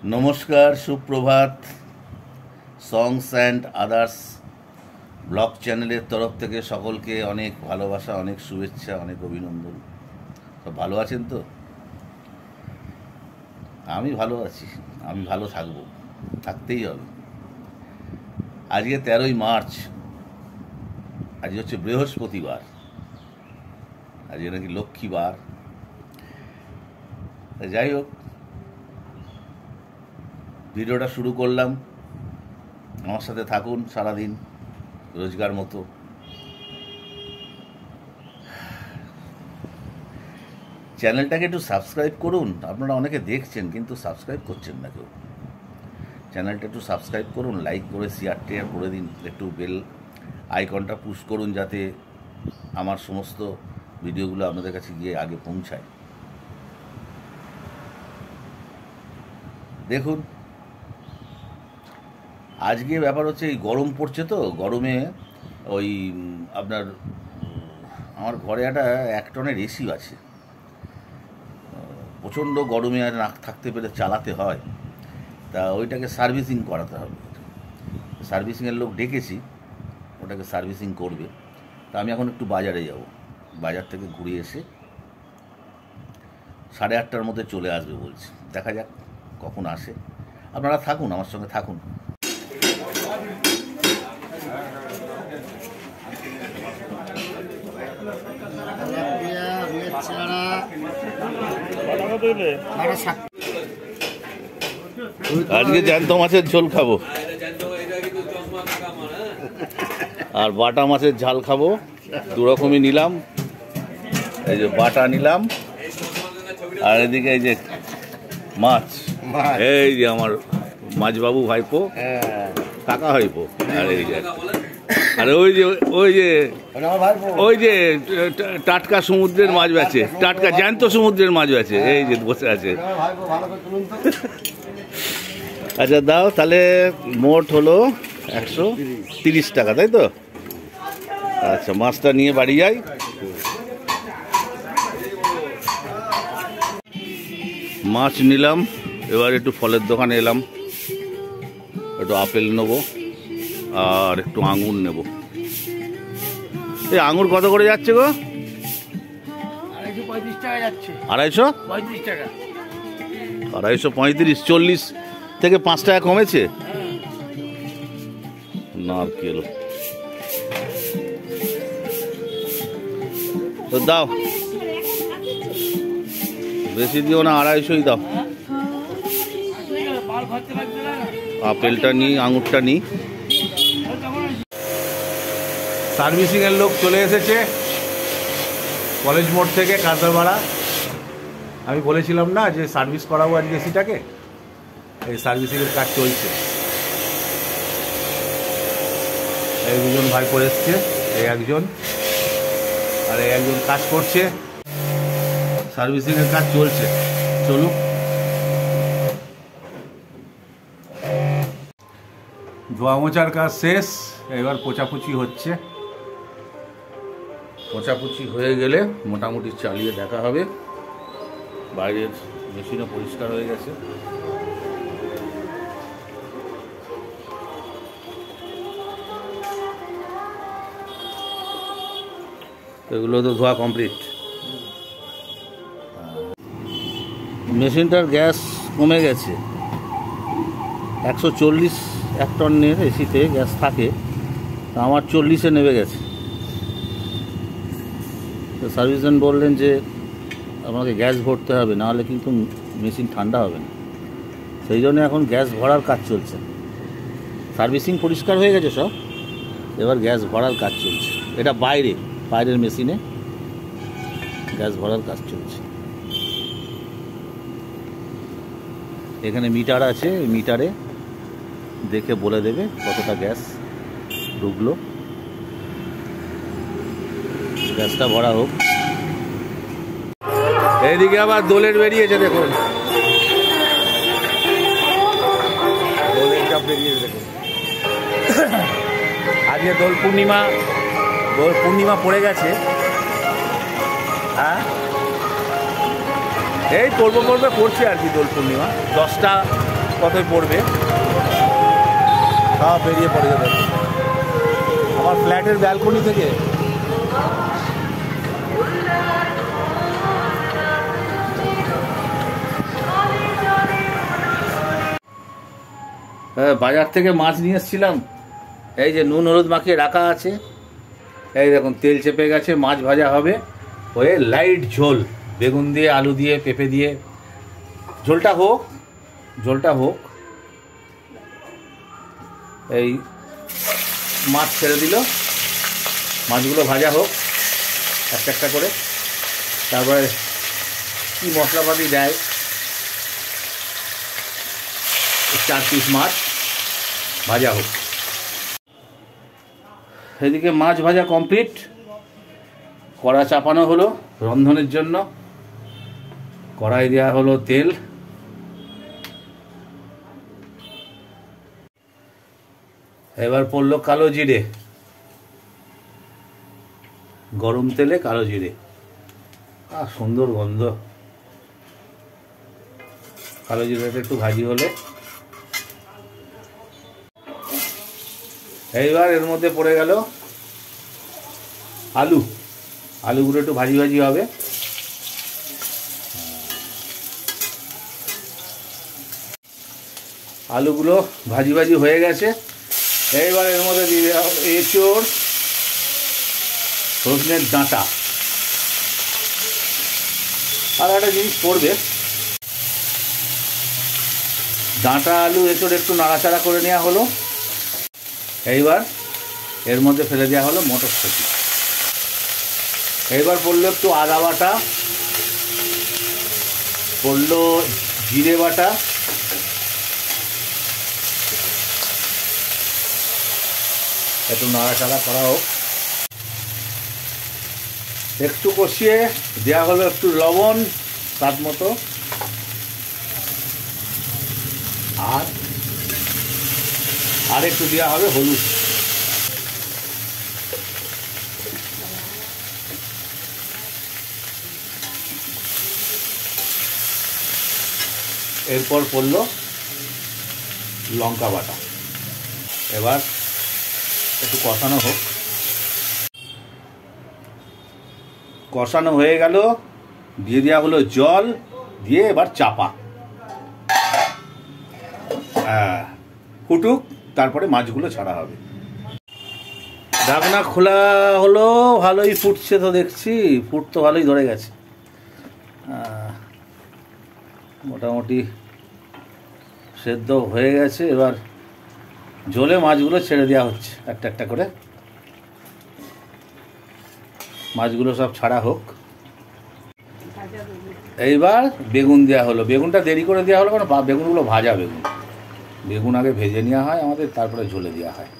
नमस्कार सुप्रभात সংস and others blog চ্যানেলের তরফ থেকে সকলকে অনেক ভালোবাসা, অনেক শুভেচ্ছা, অনেক অভিনন্দন। সব ভালো আছেন তো? আমি ভালো আছি, আমি ভালো থাকবো, থাকতেই হবে। আজকে 13ই মার্চ, আজ হচ্ছে বৃহস্পতিবার, আজকে নাকি লক্ষ্মীবার। যাই হোক, ভিডিওটা শুরু করলাম, আমার সাথে থাকুন সারাদিন রোজগার মতো। চ্যানেলটাকে একটু সাবস্ক্রাইব করুন। আপনারা অনেকে দেখছেন কিন্তু সাবস্ক্রাইব করছেন না কেউ। চ্যানেলটা একটু সাবস্ক্রাইব করুন, লাইক করে শেয়ার করে দিন, একটু বেল আইকনটা পুশ করুন যাতে আমার সমস্ত ভিডিওগুলো আপনাদের কাছে গিয়ে আগে পৌঁছায়। দেখুন, আজকে ব্যাপার হচ্ছে এই গরম পড়ছে তো, গরমে ওই আপনার আমার ঘরে একটা 1 টনের এসি আছে। প্রচণ্ড গরমে আর না থাকতে পেরে চালাতে হয়, তা ওইটাকে সার্ভিসিং করাতে হবে। সার্ভিসিংয়ের লোক ডেকেছি, ওটাকে সার্ভিসিং করবে। তা আমি এখন একটু বাজারে যাব, বাজার থেকে ঘুরে এসে 8:30টার মধ্যে চলে আসবে বলছি। দেখা যাক কখন আসে। আপনারা থাকুন, আমার সঙ্গে থাকুন। আজকে জ্যান্ত মাছের ঝোল খাবো আর বাটা মাছের ঝাল খাবো। দুরকমই নিলাম, এই যে বাটা নিলাম আর এদিকে এই যে মাছ, এই যে আমার মাছবাবু ভাইপো, কাকা ভাইপো, আর এই যে আর ওই যে টাটকা সমুদ্রের মাছ বেচে, টাটকা জ্যান্ত সমুদ্রের মাছ বেচে, এই যে বসে আছে। আচ্ছা দাও, তাহলে মোট হলো 130 টাকা, তাই তো? আচ্ছা, মাছটা নিয়ে বাড়ি যাই। মাছ নিলাম, এবার একটু ফলের দোকানে এলাম, একটু আপেল নেবো আর একটু আঙুর নেব। এই আঙুর কত করে যাচ্ছে গো? 235 টাকা যাচ্ছে। 235 টাকা। 235, 40 থেকে 5 টাকা কমেছে। নারকেল তো দাও, বেশি দিও না, 250ই দাও। আপেলটা নিই, আঙুরটা নিই। সার্ভিসিংয়ের লোক চলে এসেছে কলেজ মোড় থেকে কাঁচরাপাড়া। আমি বলেছিলাম না যে সার্ভিস করাবো আজকে এসিটাকে, এই সার্ভিসিংয়ের কাজ চলছে। এই দুজন ভাই করে এসছে, এই একজন আর এই একজন কাজ করছে। সার্ভিসিংয়ের কাজ চলছে, চলুক। ধোয়া মোছার কাজ শেষ, এবার পোছাপুছি হচ্ছে। পোছাপুছি হয়ে গেলে মোটামুটি চালিয়ে দেখা হবে। বাইরের মেশিনও পরিষ্কার হয়ে গেছে। এগুলো তো ধোয়া কমপ্লিট। মেশিনটার গ্যাস কমে গেছে। 140 1 টনের এসিতে গ্যাস থাকে, আমার 40-এ নেমে গেছে। তো সার্ভিসম্যান বললেন যে আমাকে গ্যাস ভরতে হবে, নাহলে কিন্তু মেশিন ঠান্ডা হবে না। সেই জন্য এখন গ্যাস ভরার কাজ চলছে। সার্ভিসিং পরিষ্কার হয়ে গেছে সব, এবার গ্যাস ভরার কাজ চলছে। এটা বাইরের মেশিনে গ্যাস ভরার কাজ চলছে। এখানে মিটার আছে, মিটারে দেখে বলে দেবে কতটা গ্যাস ঢুকলো। গ্যাসটা ভরা হোক। এইদিকে আবার দোলের বেরিয়েছে, দেখুন দোলের চাপ বেরিয়েছে দেখুন। আজকে দোল পূর্ণিমা পড়ে গেছে। হ্যাঁ, এই পড়বে পড়ছে আর কি। দোল পূর্ণিমা 10টা কতই পড়বে, সব বেরিয়ে পড়ে যাবে আমার ফ্ল্যাটের ব্যালকনি থেকে। বাজার থেকে মাছ নিয়ে এসেছিলাম, এই যে নুন হলুদ মাখিয়ে রাখা আছে, এই দেখুন তেল চেপে গেছে, মাছ ভাজা হবে, হয়ে লাইট ঝোল বেগুন দিয়ে আলু দিয়ে পেঁপে দিয়ে, ঝোলটা হোক, এই মাছ ছেড়ে দিল, মাছগুলো ভাজা হোক একটা একটা করে, তারপরে কি মশলাপাতি দেয়, 4 পিস মাছ ভাজা হোক। এদিকে মাছ ভাজা কমপ্লিট, কড়া চাপানো হলো রন্ধনের জন্য, কড়াই দেওয়া হলো তেল, এবার পড়লো কালো জিরে, গরম তেলে কালো জিরে, সুন্দর গন্ধ। কালো জিরেটা একটু ভাজি হলে এইবার এর মধ্যে পড়ে গেল আলুগুলো একটু ভাজি হবে, আলুগুলো ভাজি হয়ে গেছে। এইবার এর মধ্যে দিয়ে দেওয়া হলো এঁচোড়, সজনের ডাঁটা, আর একটা জিনিস পড়বে, ডাঁটা আলু এঁচোড় একটু নাড়াচাড়া করে নেওয়া হলো। এইবার এর মধ্যে ফেলে দেওয়া হলো মটরশুঁটি। এইবার পড়লো একটু আদা বাটা, পড়লো জিরে বাটা, একটু নাড়াচাড়া করা হোক, একটু কষিয়ে দেওয়া হলো একটু লবণ স্বাদ মতো, আর একটু দেওয়া হবে হলুদ। এরপর পড়ল লঙ্কা বাটা। এবার একটু কষানো হোক, কষানো হয়ে গেল, দিয়ে দেওয়া হলো জল, দিয়ে এবার চাপা ফুটুক, তারপরে মাছগুলো ছাড়া হবে। ঢাকনা খোলা হলো, ভালোই ফুটছে তো দেখছি, ফুট তো ভালোই ধরে গেছে, মোটামুটি সেদ্ধ হয়ে গেছে। এবার ঝোলে মাছগুলো ছেড়ে দেওয়া হচ্ছে একটা একটা করে, মাছগুলো সব ছাড়া হোক। এইবার বেগুন দেওয়া হলো, বেগুনটা দেরি করে দেওয়া হলো কারণ বেগুনগুলো ভাজা বেগুন আগে ভেজে নেওয়া হয় আমাদের, তারপরে ঝোলে দেওয়া হয়,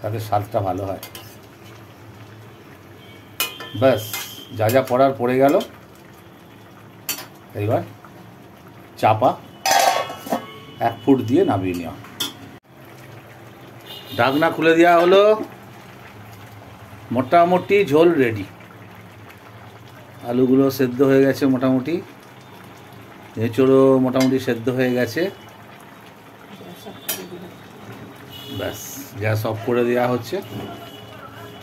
তাতে স্বাদটা ভালো হয়। ব্যাস, যা পড়ার পড়ে গেল। এইবার চাপা 1 ফুট দিয়ে নামিয়ে নেওয়া, ঢাকনা খুলে দেওয়া হলো, মোটামুটি ঝোল রেডি। আলুগুলো সেদ্ধ হয়ে গেছে মোটামুটি, এঁচোড়ও মোটামুটি সেদ্ধ হয়ে গেছে। ব্যাস, গ্যাস অফ করে দেওয়া হচ্ছে,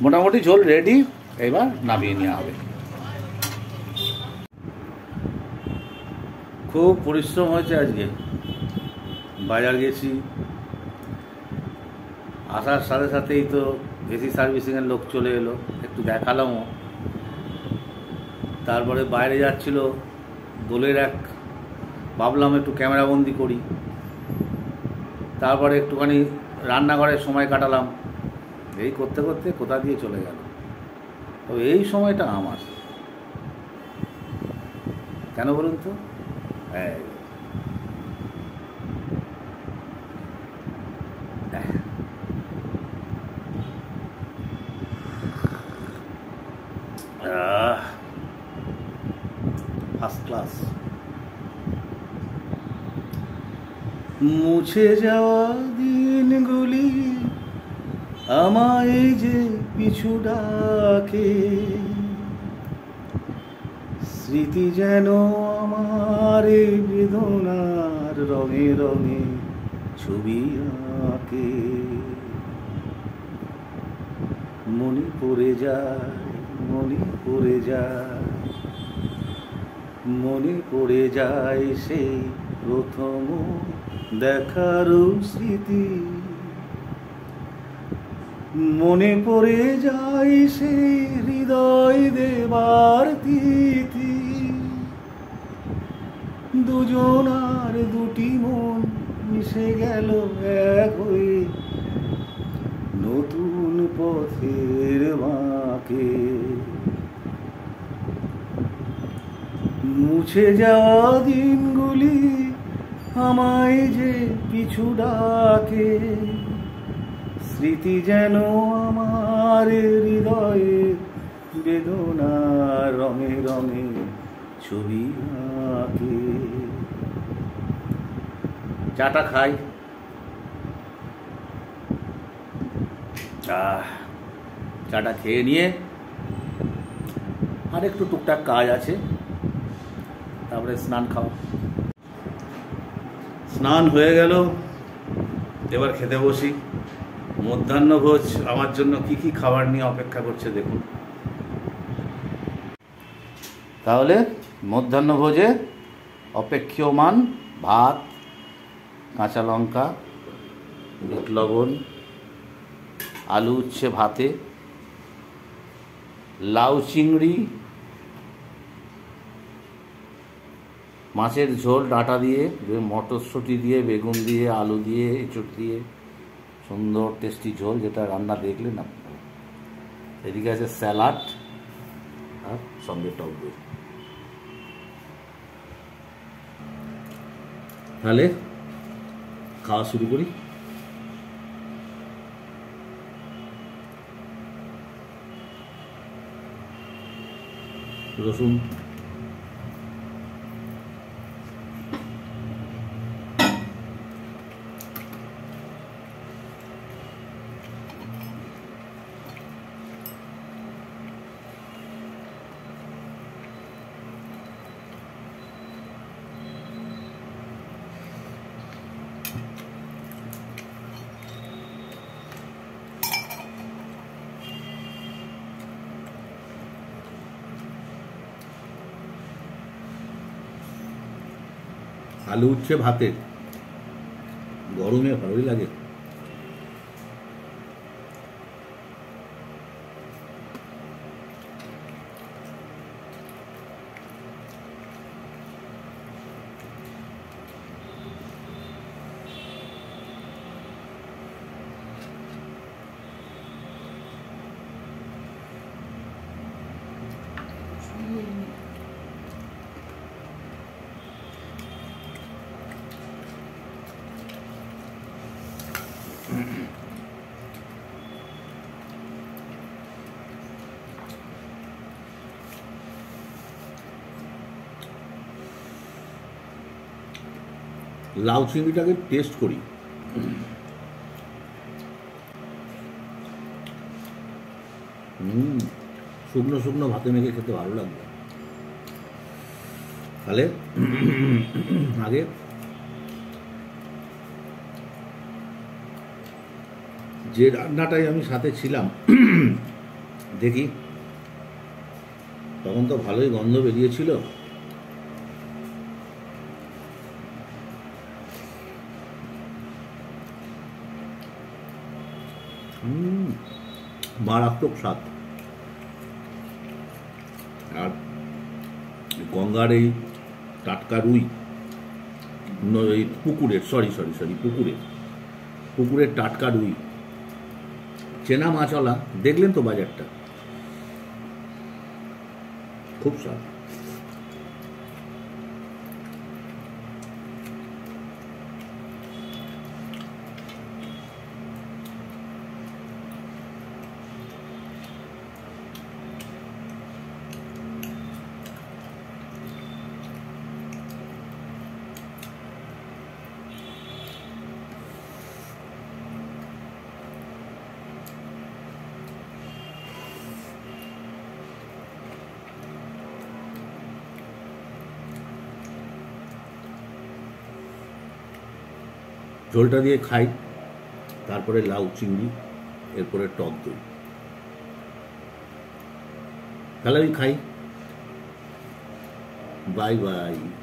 মোটামুটি ঝোল রেডি। এবার নামিয়ে নেওয়া হবে। খুব পরিশ্রম হয়েছে আজকে, বাজার গেছি, আসার সাথে সাথেই তো এসি সার্ভিসিংয়ের লোক চলে এলো, একটু দেখালামও। তারপরে বাইরে যাচ্ছিল দোলের ভাবলাম একটু ক্যামেরাবন্দি করি, তারপরে একটুখানি রান্নাঘরে সময় কাটালাম, এই করতে করতে কোথা দিয়ে চলে গেল। তো এই সময়টা আমার, কেন বলুন তো? First class. মুছে যাওয়া দিনগুলি আমায় যে পিছু ডাকে, স্মৃতি যেন আমার বেদনার রঙে রঙে ছবি আঁকে, মনে পড়ে যায়, মনে পড়ে যায়, মনে পড়ে যায় সেই প্রথম দেখার স্মৃতি, মনে পড়ে যায় সেই হৃদয় দেবার তিথি, দুজনার দুটি মন মিশে গেল এক হয়ে নতুন পথের বাঁকে, মুছে যাওয়া দিনগুলি আমায় যে পিছু ডাকে, স্মৃতি যেন আমার হৃদয়ে বেদনা রঙে রঙে ছবি আঁকে। চাটা খাই। চাটা খেয়ে নিয়ে আর একটু টুকটাক কাজ আছে, তারপরে স্নান খাওয়া। স্নান হয়ে গেল, এবার খেতে বসি। মধ্যাহ্নভোজ আমার জন্য কি কি খাবার নিয়ে অপেক্ষা করছে দেখুন। তাহলে মধ্যাহ্নভোজে অপেক্ষমান ভাত, কাঁচা লঙ্কা, বিট লবণ, আলু উচ্ছে ভাতে, লাউ চিংড়ি, মাছের ঝোল ডাঁটা দিয়ে, মটরশুঁটি দিয়ে, বেগুন দিয়ে, আলু দিয়ে, এঁচড় দিয়ে, সুন্দর টেস্টি ঝোল, যেটা রান্না দেখলেন আপনারা। এদিকে আছে স্যালাড আর সঙ্গে টক দই। তাহলে খাওয়া শুরু করি। রসুন, আলু উচ্ছে ভাতে গরমে ভালোই লাগে। লাউ চিংড়িটাকে টেস্ট করি। শুকনো শুকনো ভাতে মেখে খেতে ভালো লাগবে। তাহলে আগে যে রান্নাটাই আমি সাথে ছিলাম দেখি, তখন তো ভালোই গন্ধ বেরিয়েছিল। মারাত্মক স্বাদ। আর গঙ্গার এই টাটকা রুই, এই পুকুরের পুকুরের টাটকা রুই, চেনা মাছওয়ালা, দেখলেন তো বাজারটা, খুব স্বাদ। ঝোলটা দিয়ে খাই, তারপরে লাউ চিংড়ি, এরপরে টক দই। তাহলে আমি খাই। Bye bye.